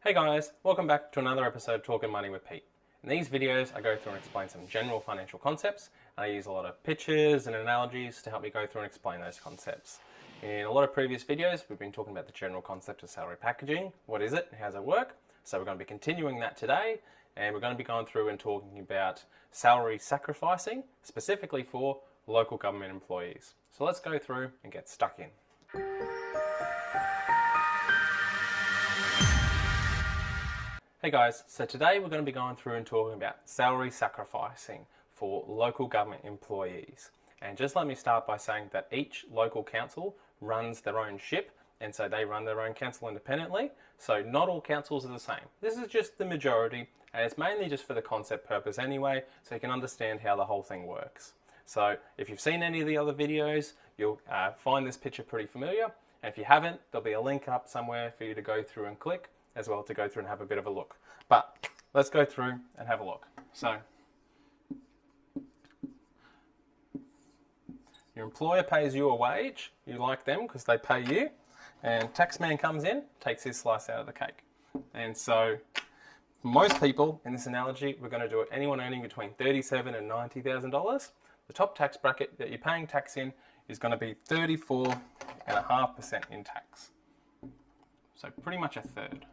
Hey guys, welcome back to another episode of Talking Money with Pete. In these videos, I go through and explain some general financial concepts, and I use a lot of pictures and analogies to help me go through and explain those concepts. In a lot of previous videos, we've been talking about the general concept of salary packaging. What is it and how does it work? So we're going to be continuing that today, and we're going to be going through and talking about salary sacrificing, specifically for local government employees. So let's go through and get stuck in. Hey guys, so today we're going to be going through and talking about salary sacrificing for local government employees. And just let me start by saying that each local council runs their own ship, and so they run their own council independently. So not all councils are the same. This is just the majority, and it's mainly just for the concept purpose anyway, so you can understand how the whole thing works. So if you've seen any of the other videos, you'll find this picture pretty familiar. And if you haven't, there'll be a link up somewhere for you to go through and click as well to go through and have a bit of a look. But let's go through and have a look. So your employer pays you a wage, you like them because they pay you, and taxman comes in, takes his slice out of the cake. And so for most people in this analogy, we're going to do it anyone earning between $37,000 and $90,000. The top tax bracket that you're paying tax in is going to be 34.5% in tax. So pretty much a third.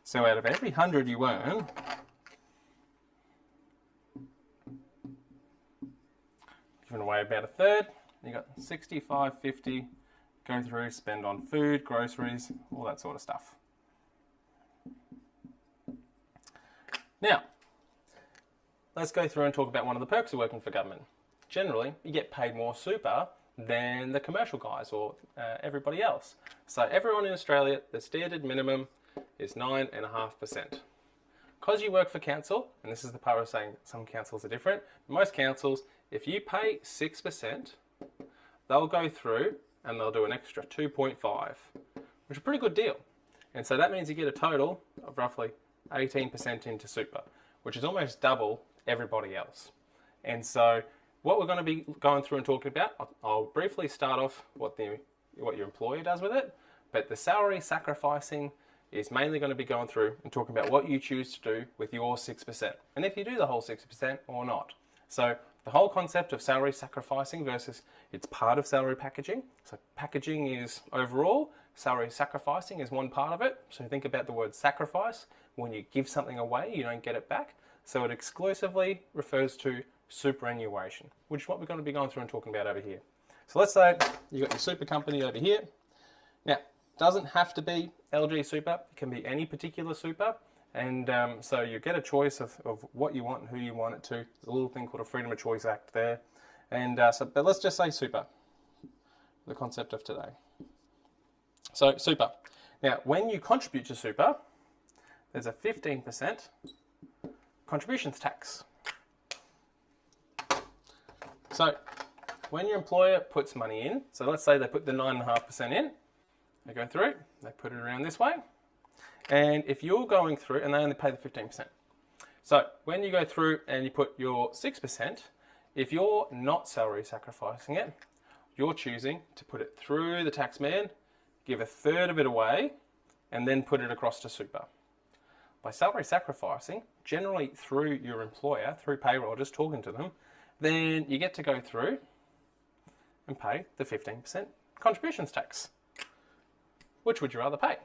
So out of every 100 you earn, giving away about a third, you got 65, 50, go through, spend on food, groceries, all that sort of stuff. Now, let's go through and talk about one of the perks of working for government. Generally, you get paid more super than the commercial guys or everybody else. So everyone in Australia, the standard minimum is 9.5%. Because you work for council, and this is the part of saying some councils are different, most councils, if you pay 6%, they'll go through and they'll do an extra 2.5, which is a pretty good deal. And so that means you get a total of roughly 18% into super, which is almost double everybody else. And so what we're going to be going through and talking about, I'll briefly start off what your employer does with it, but the salary sacrificing is mainly going to be going through and talking about what you choose to do with your 6%, and if you do the whole 6% or not. So the whole concept of salary sacrificing versus it's part of salary packaging. So packaging is overall, salary sacrificing is one part of it. So think about the word sacrifice. When you give something away, you don't get it back. So it exclusively refers to superannuation, which is what we're going to be going through and talking about over here. So let's say you've got your super company over here. Now, doesn't have to be LG Super, it can be any particular super, and so you get a choice of what you want and who you want it to. There's a little thing called a Freedom of Choice Act there, and but let's just say super, the concept of today. So super. Now, when you contribute to super, there's a 15% contributions tax. So when your employer puts money in, so let's say they put the 9.5% in, they go through, they put it around this way, and if you're going through, and they only pay the 15%. So when you go through and you put your 6%, if you're not salary sacrificing it, you're choosing to put it through the tax man, give a third of it away, and then put it across to super. By salary sacrificing, generally through your employer, through payroll, just talking to them, then you get to go through and pay the 15% contributions tax. Which would you rather pay?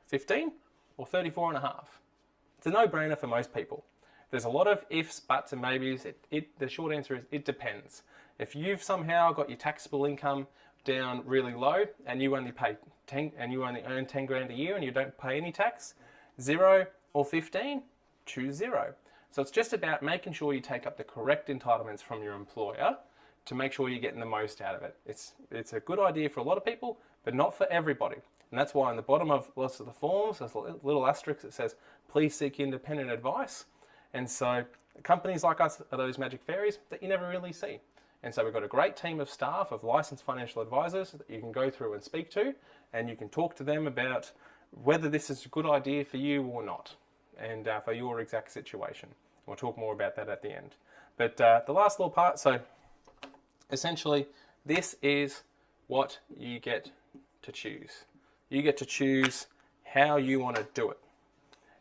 15 or 34.5? It's a no-brainer for most people. There's a lot of ifs, buts, and maybes. The short answer is it depends. If you've somehow got your taxable income down really low and you only pay 10 and you only earn 10 grand a year and you don't pay any tax, 0 or 15, choose 0. So it's just about making sure you take up the correct entitlements from your employer to make sure you're getting the most out of it. It's a good idea for a lot of people, but not for everybody. And that's why on the bottom of lots of the forms, there's a little asterisk that says, please seek independent advice. And so companies like us are those magic fairies that you never really see. And so we've got a great team of staff, of licensed financial advisors that you can go through and speak to, and you can talk to them about whether this is a good idea for you or not, and for your exact situation. We'll talk more about that at the end. But the last little part, so essentially this is what you get to choose. You get to choose how you want to do it.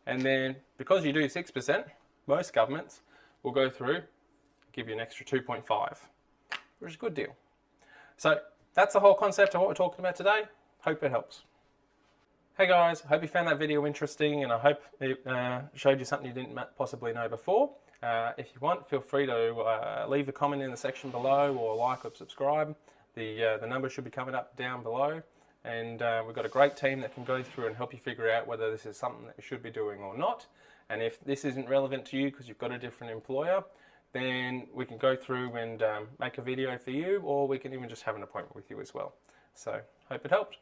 And then because you do 6%, most governments will go through, give you an extra 2.5, which is a good deal. So that's the whole concept of what we're talking about today. Hope it helps. Hey guys, hope you found that video interesting, and I hope it showed you something you didn't possibly know before. If you want, feel free to leave a comment in the section below, or like or subscribe. The number should be coming up down below, and we've got a great team that can go through and help you figure out whether this is something that you should be doing or not. And if this isn't relevant to you because you've got a different employer, then we can go through and make a video for you, or we can even just have an appointment with you as well. So hope it helped.